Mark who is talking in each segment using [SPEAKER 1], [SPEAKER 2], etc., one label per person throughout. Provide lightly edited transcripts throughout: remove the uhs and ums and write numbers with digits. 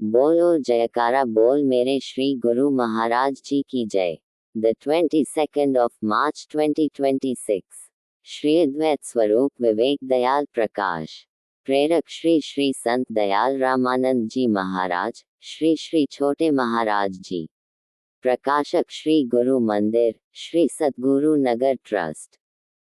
[SPEAKER 1] बोलो जयकारा बोल मेरे श्री गुरु महाराज जी की जय। The 22nd of March 2026 Shri Advaita स्वरूप विवेक दयाल प्रकाश। प्रेरक श्री श्री संत दयाल रामानंद जी महाराज, श्री श्री छोटे महाराज जी। प्रकाशक Shri Guru Mandir, Shri Sadguru Nagar trust.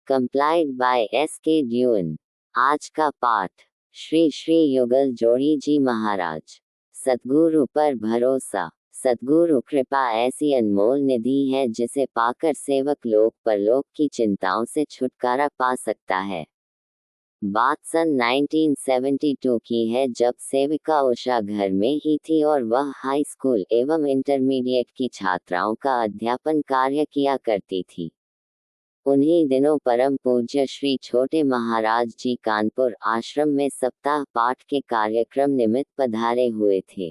[SPEAKER 1] Compiled by S.K. ड्यून। आज का पाठ श्री श्री युगल जोड़ी जी महाराज। सद्गुरु पर भरोसा। सद्गुरु कृपा ऐसी अनमोल निधि है जिसे पाकर सेवक लोक परलोक की चिंताओं से छुटकारा पा सकता है। बात सन 1972 की है, जब सेविका उषा घर में ही थी और वह हाई स्कूल एवं इंटरमीडिएट की छात्राओं का अध्यापन कार्य किया करती थी। उन्हीं दिनों परम पूज्य श्री छोटे महाराज जी कानपुर आश्रम में सप्ताह पाठ के कार्यक्रम निमित्त पधारे हुए थे।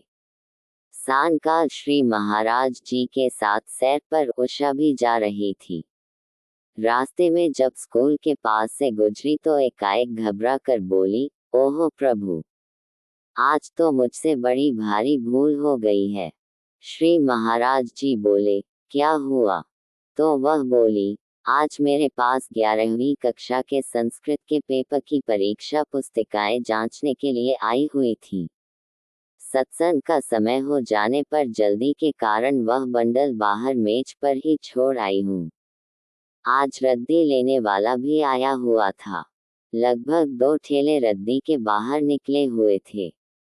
[SPEAKER 1] सायंकाल श्री महाराज जी के साथ सैर पर उषा भी जा रही थी। रास्ते में जब स्कूल के पास से गुजरी तो एकाएक घबरा कर बोली, ओहो प्रभु, आज तो मुझसे बड़ी भारी भूल हो गई है। श्री महाराज जी बोले, क्या हुआ? तो वह बोली, आज मेरे पास 11वीं कक्षा के संस्कृत के पेपर की परीक्षा पुस्तिकाएं जांचने के लिए आई हुई थी। सत्संग का समय हो जाने पर जल्दी के कारण वह बंडल बाहर मेज पर ही छोड़ आई हूँ। आज रद्दी लेने वाला भी आया हुआ था। लगभग 2 ठेले रद्दी के बाहर निकले हुए थे।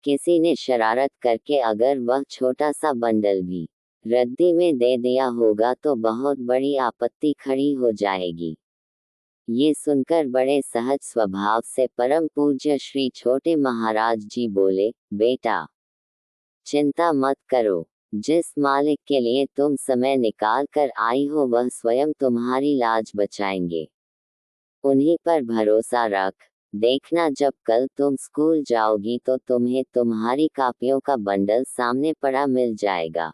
[SPEAKER 1] किसी ने शरारत करके अगर वह छोटा सा बंडल भी रद्दी में दे दिया होगा तो बहुत बड़ी आपत्ति खड़ी हो जाएगी। ये सुनकर बड़े सहज स्वभाव से परम पूज्य श्री छोटे महाराज जी बोले, बेटा, चिंता मत करो। जिस मालिक के लिए तुम समय निकाल कर आई हो वह स्वयं तुम्हारी लाज बचाएंगे। उन्हीं पर भरोसा रख। देखना, जब कल तुम स्कूल जाओगी तो तुम्हें तुम्हारी कापियों का बंडल सामने पड़ा मिल जाएगा।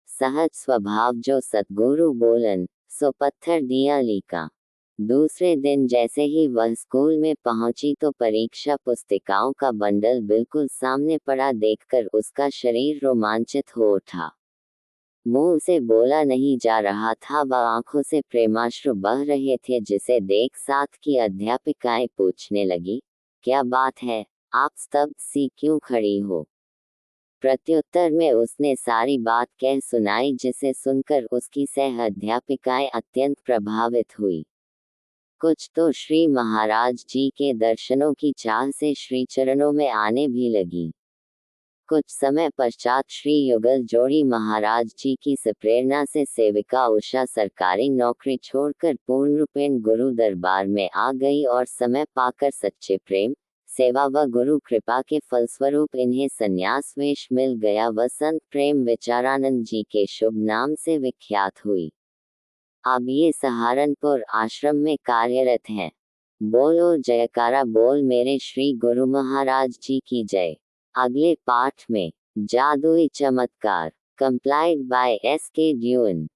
[SPEAKER 1] सहज स्वभाव जो सद्गुरु बोलन, सो पत्थर दिया लीका। दूसरे दिन जैसे ही वह स्कूल में पहुंची तो परीक्षा पुस्तिकाओं का बंडल बिल्कुल सामने पड़ा देखकर उसका शरीर रोमांचित हो उठा। मुंह से बोला नहीं जा रहा था व आंखों से प्रेमाश्रु बह रहे थे, जिसे देख साथ की अध्यापिकाएं पूछने लगी, क्या बात है, आप स्तब्ध सी क्यों खड़ी हो? प्रत्युत्तर में उसने सारी बात कह सुनाई, जिसे सुनकर उसकी सह अध्यापिकाएं अत्यंत प्रभावित हुई। कुछ तो श्री महाराज जी के दर्शनों की चाह से श्री चरणों में आने भी लगी। कुछ समय पश्चात श्री युगल जोड़ी महाराज जी की प्रेरणा से सेविका उषा सरकारी नौकरी छोड़कर पूर्ण रूपेण गुरु दरबार में आ गई और समय पाकर सच्चे प्रेम, सेवा व गुरु कृपा के फलस्वरूप इन्हें संन्यास वेश मिल गया व संत प्रेम विचारानंद जी के शुभ नाम से विख्यात हुई। अब ये सहारनपुर आश्रम में कार्यरत हैं। बोलो जयकारा बोल मेरे श्री गुरु महाराज जी की जय। अगले पाठ में जादुई चमत्कार। Compiled by S.K. ड्यून।